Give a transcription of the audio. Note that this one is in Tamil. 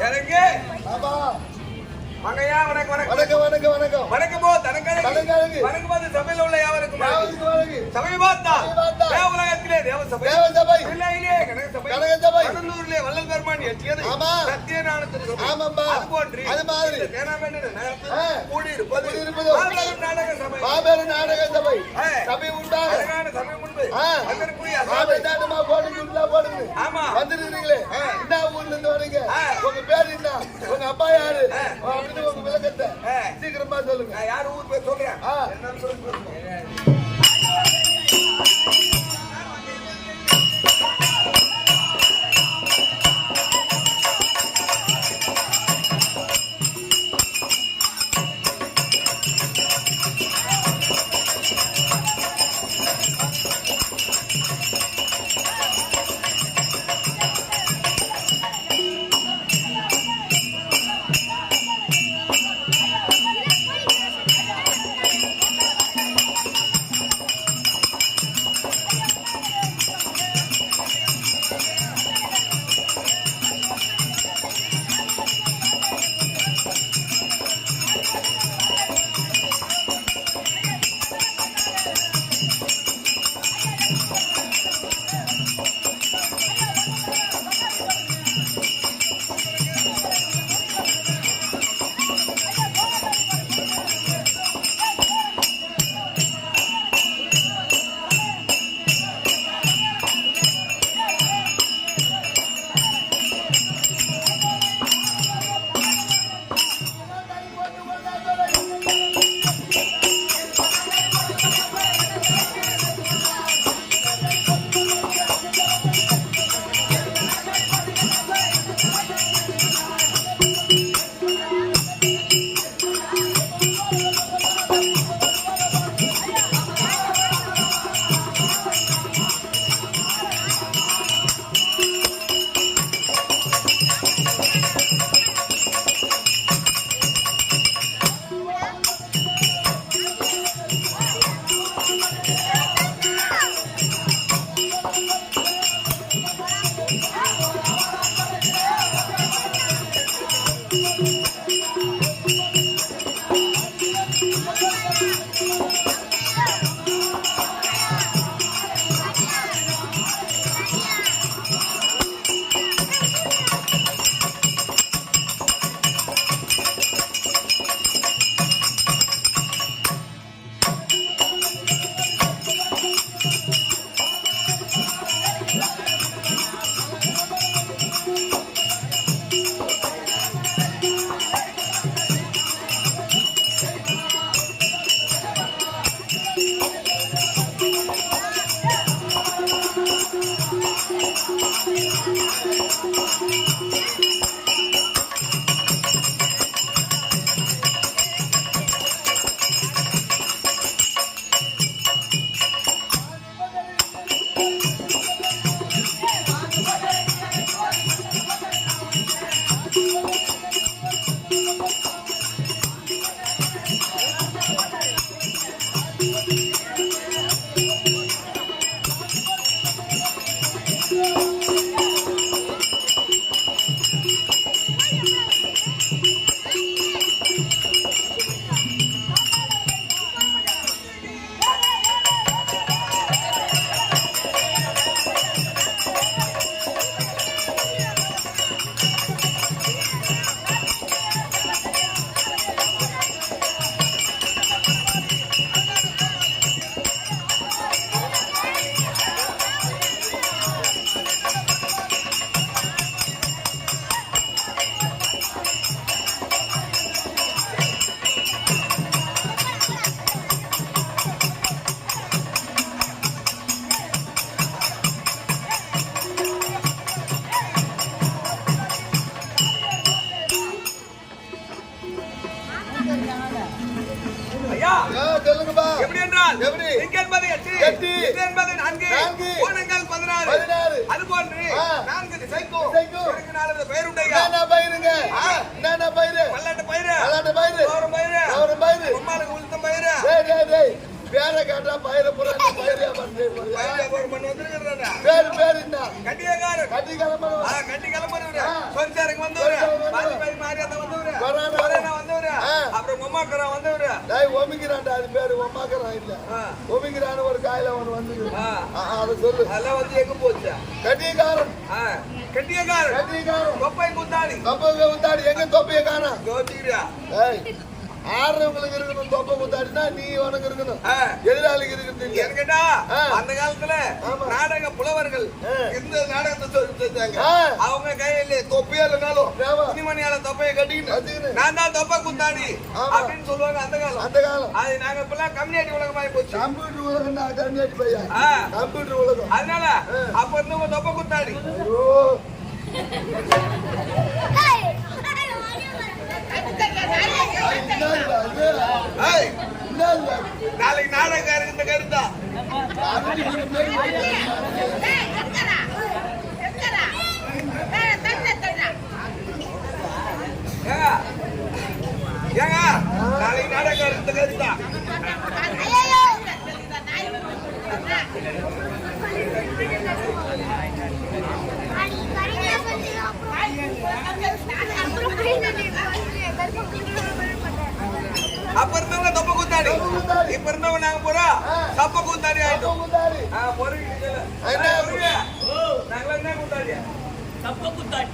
எனக்கு மங்கையா வணக்கம் வணக்கம் வணக்கம் வணக்கம் வணக்கமோ தனக்கழகு வணக்கமாது சபையில் உள்ள யாவருக்கும் சபை பார்த்தா தேவ உலகத்திலே தேவ சபை பிள்ளையிலே கனக சபை கடலூரிலே வள்ளல் பெருமான் எட்டியது சத்தியநாராயண சபை அது போன்று அது மாதிரி கூடியிருப்பது மாபெரும் நாடக சபை சபை உண்டாக சபை முன்பு அதற்குரிய போடுங்க ஆமா வந்துருக்கீங்களே என்ன ஊர்ல இருந்து வரீங்க உங்க பேர் என்ன உங்க அப்பா யாரு உங்க விளக்கத்தை சீக்கிரமா சொல்லுங்க யார் ஊர் பேர் சொல்றேன் என்னன்னு சொல்லுங்க எப்படி என்றால் என்பது 8 என்பது 4 கோணங்கள் 16 அது போன்று 4 திசைக்கும் எனக்கு 4 பயிருண்டையா என்ன பயிருங்க என்ன பயிரு மல்லாட்ட பயிரு தோரம் பயிரு உம்மாளுக்கு உளுத்தம் பயிரு டேய் பேர கேட்டா பயிரை புறா பயிரே பண்ணு பயிரே ஒரு மணி வந்திருக்கறடா பேர் என்ன கட்டியகார கட்டி கிளம்புறா ஒமாக்கறான் வந்தவரு டேய் ஒமிக்கிறான்டா அது பேரு ஒமாக்கறான் இல்ல ஒமிக்கிறான்னு ஒரு காயில ஒன்னு வந்தது அத சொல்லு அதெல்லாம் வந்து எங்க போச்சு கட்டியக்காரன் கட்டியக்காரன் தொப்பை குத்தாடி எங்க தொப்பைய காணா யோசிக்கிறியா ஏய் ஆடுறவங்களுக்கு இருக்கணும் தொப்பை குத்தாடினா நீ உனக்கு இருக்கணும் எதிராளிக்கு இருக்குது கேட்டா அந்த காலத்துல நாடக புலவர்கள் இந்த நாடகத்தை சொல்லிட்டாங்க அவங்க கையில தொப்பையா இருந்தாலும் துணிமணியால தொப்பையை கட்டிக்கிட்டு நான் தான் தொப்பை குத்தாடி அப்படின்னு சொல்லுவாங்க அந்த காலம் அது நாங்க இப்பெல்லாம் கம்யூனிட்டி உலகமாயி போச்சு கம்ப்யூட்டர் உலகம் தான் கம்யூனிட்டி பையா கம்ப்யூட்டர் உலகம் அதனால அப்ப இருந்தவங்க தொப்பை குத்தாடி நாளைக்கு நாடகம் இந்த கருத்தா ஏங்க நாளைக்கு நாடகம் இந்த கருத்தா அப்ப இருந்தவங்க தொப்ப கூத்தாடி இப்ப இருந்தவங்க நாங்க போறா தப்ப கூத்தாடி ஆயிட்டோம் நாங்களா என்ன கூத்தாடி தப்ப கூத்தாடி